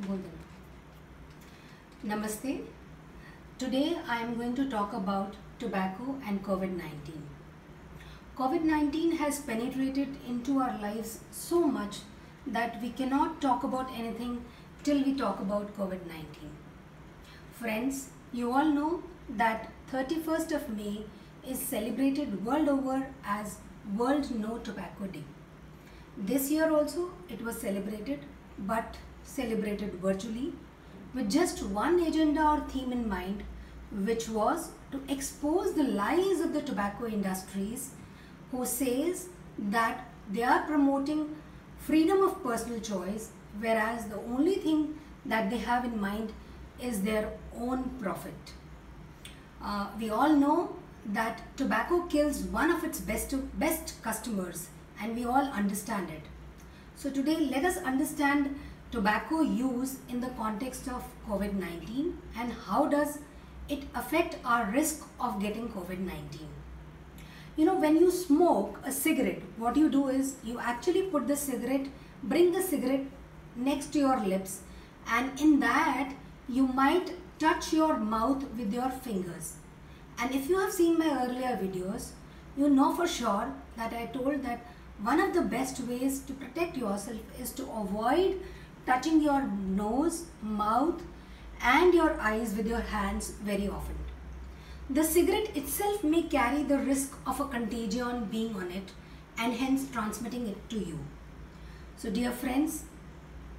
बोल देना. Namaste. Today I am going to talk about tobacco and COVID-19. COVID-19 has penetrated into our lives so much that we cannot talk about anything till we talk about COVID-19. Friends, you all know that 31st of May is celebrated world over as World No Tobacco Day. This year also it was celebrated, but celebrated virtually with just one agenda or theme in mind, which was to expose the lies of the tobacco industries who says that they are promoting freedom of personal choice, whereas the only thing that they have in mind is their own profit. We all know that tobacco kills one of its best customers, and we all understand it. So today let us understand tobacco use in the context of COVID-19 and how does it affect our risk of getting COVID-19. You know, when you smoke a cigarette, what you do is you actually put the cigarette, bring the cigarette next to your lips, and in that you might touch your mouth with your fingers. And if you have seen my earlier videos, you know for sure that I told that one of the best ways to protect yourself is to avoid touching your nose, mouth and your eyes with your hands very often. The cigarette itself may carry the risk of a contagion being on it and hence transmitting it to you. So dear friends,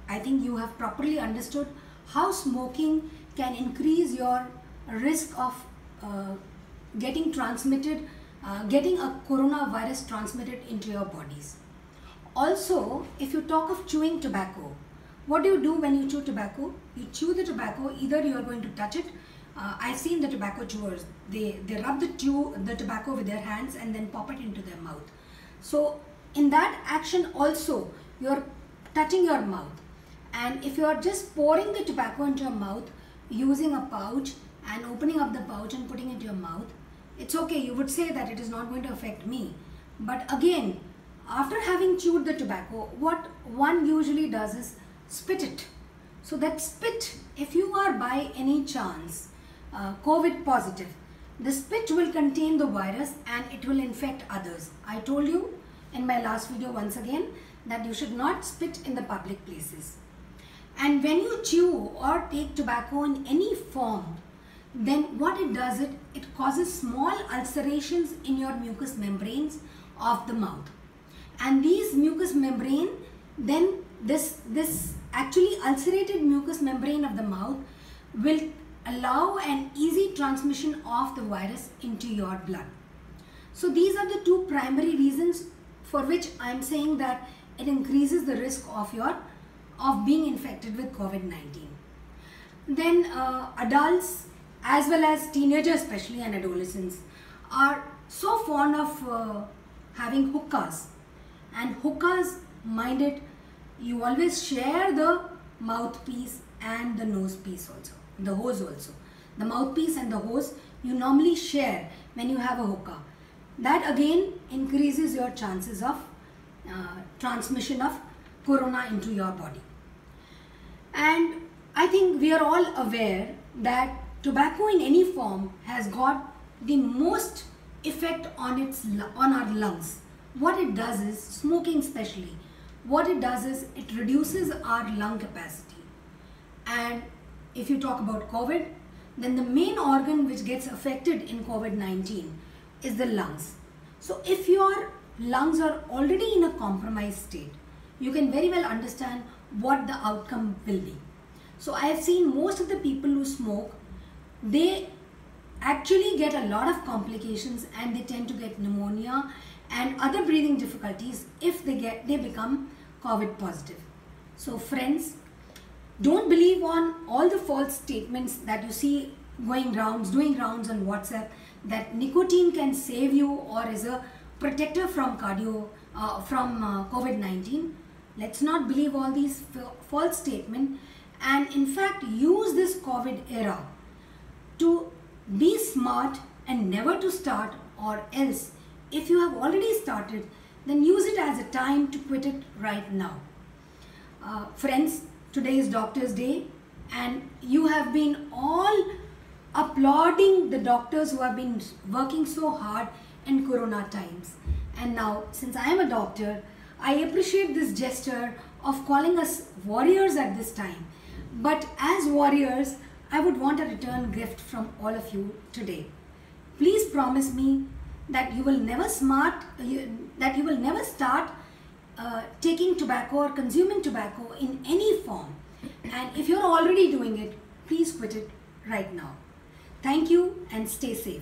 I think you have properly understood how smoking can increase your risk of getting a coronavirus transmitted into your bodies. Also, if you talk of chewing tobacco, what do you do when you chew tobacco? You chew the tobacco, either you are going to touch it. I've seen the tobacco chewers, they rub the tobacco with their hands and then pop it into their mouth. So in that action also, you're touching your mouth. And if you are just pouring the tobacco into your mouth using a pouch and opening up the pouch and putting it into your mouth, it's okay, you would say that it is not going to affect me. But again, after having chewed the tobacco, what one usually does is spit it. So that spit, if you are by any chance COVID positive, the spit will contain the virus and it will infect others. I told you in my last video once again that you should not spit in the public places. And when you chew or take tobacco in any form, then what it does, it causes small ulcerations in your mucous membranes of the mouth. And these mucous membrane, then this actually ulcerated mucous membrane of the mouth will allow an easy transmission of the virus into your blood. So these are the two primary reasons for which I am saying that it increases the risk of being infected with COVID-19. Then adults as well as teenagers especially and adolescents are so fond of having hookahs, and hookahs, mind it, you always share the mouthpiece and the nose piece also, the hose also. The mouthpiece and the hose you normally share when you have a hookah. That again increases your chances of transmission of corona into your body. And I think we are all aware that tobacco in any form has got the most effect on our lungs. What it does is, smoking especially, what it does is it reduces our lung capacity. And if you talk about COVID, then the main organ which gets affected in COVID-19 is the lungs. So if your lungs are already in a compromised state, you can very well understand what the outcome will be. So I have seen most of the people who smoke, they actually get a lot of complications and they tend to get pneumonia and other breathing difficulties if they become COVID positive. So friends, don't believe on all the false statements that you see doing rounds on WhatsApp that nicotine can save you or is a protector from COVID-19. Let's not believe all these false statements, and in fact use this COVID era to be smart and never to start, or else if you have already started, then use it as a time to quit it right now. Friends, today is Doctors' Day, and you have been all applauding the doctors who have been working so hard in Corona times. And now, since I am a doctor, I appreciate this gesture of calling us warriors at this time. But as warriors, I would want a return gift from all of you today. Please promise me that you will never start taking tobacco or consuming tobacco in any form. And if you're already doing it, please quit it right now. Thank you and stay safe.